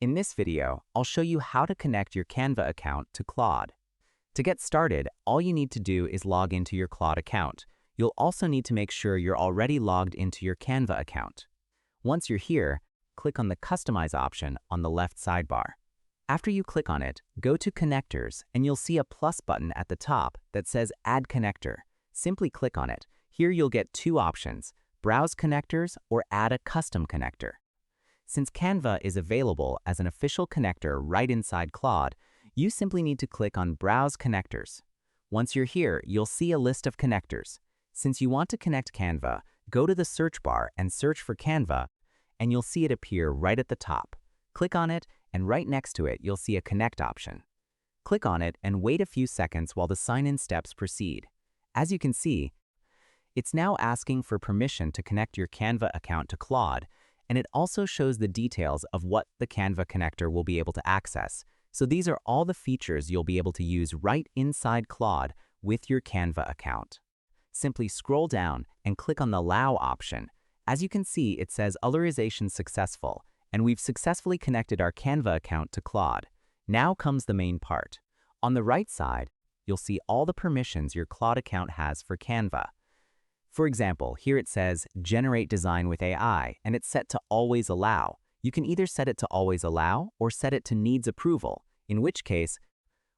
In this video, I'll show you how to connect your Canva account to Claude. To get started, all you need to do is log into your Claude account. You'll also need to make sure you're already logged into your Canva account. Once you're here, click on the Customize option on the left sidebar. After you click on it, go to Connectors and you'll see a plus button at the top that says Add Connector. Simply click on it. Here you'll get two options: Browse Connectors or Add a Custom Connector. Since Canva is available as an official connector right inside Claude, you simply need to click on Browse Connectors. Once you're here, you'll see a list of connectors. Since you want to connect Canva, go to the search bar and search for Canva, and you'll see it appear right at the top. Click on it, and right next to it, you'll see a Connect option. Click on it and wait a few seconds while the sign-in steps proceed. As you can see, it's now asking for permission to connect your Canva account to Claude, and it also shows the details of what the Canva connector will be able to access. So these are all the features you'll be able to use right inside Claude with your Canva account. Simply scroll down and click on the Allow option. As you can see, it says Authorization Successful, and we've successfully connected our Canva account to Claude. Now comes the main part. On the right side, you'll see all the permissions your Claude account has for Canva. For example, here it says Generate Design with AI, and it's set to Always Allow. You can either set it to Always Allow or set it to Needs Approval, in which case,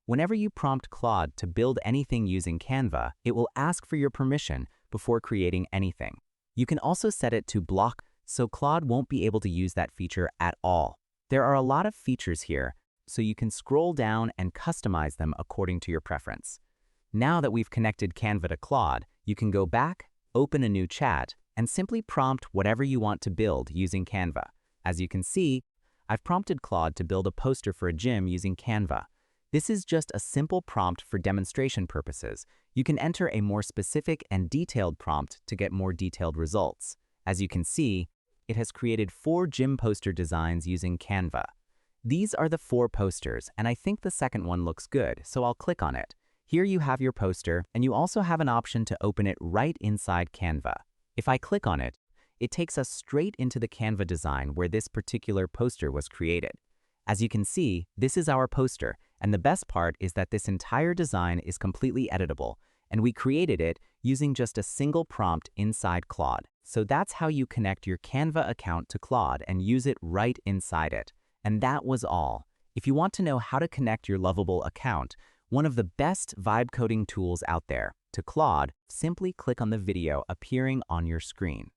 whenever you prompt Claude to build anything using Canva, it will ask for your permission before creating anything. You can also set it to Block, so Claude won't be able to use that feature at all. There are a lot of features here, so you can scroll down and customize them according to your preference. Now that we've connected Canva to Claude, you can go back, open a new chat, and simply prompt whatever you want to build using Canva. As you can see, I've prompted Claude to build a poster for a gym using Canva. This is just a simple prompt for demonstration purposes. You can enter a more specific and detailed prompt to get more detailed results. As you can see, it has created 4 gym poster designs using Canva. These are the 4 posters, and I think the second one looks good, so I'll click on it. Here you have your poster, and you also have an option to open it right inside Canva. If I click on it, it takes us straight into the Canva design where this particular poster was created. As you can see, this is our poster, and the best part is that this entire design is completely editable, and we created it using just a single prompt inside Claude. So that's how you connect your Canva account to Claude and use it right inside it. And that was all. If you want to know how to connect your lovable account, one of the best vibe coding tools out there, to Claude, simply click on the video appearing on your screen.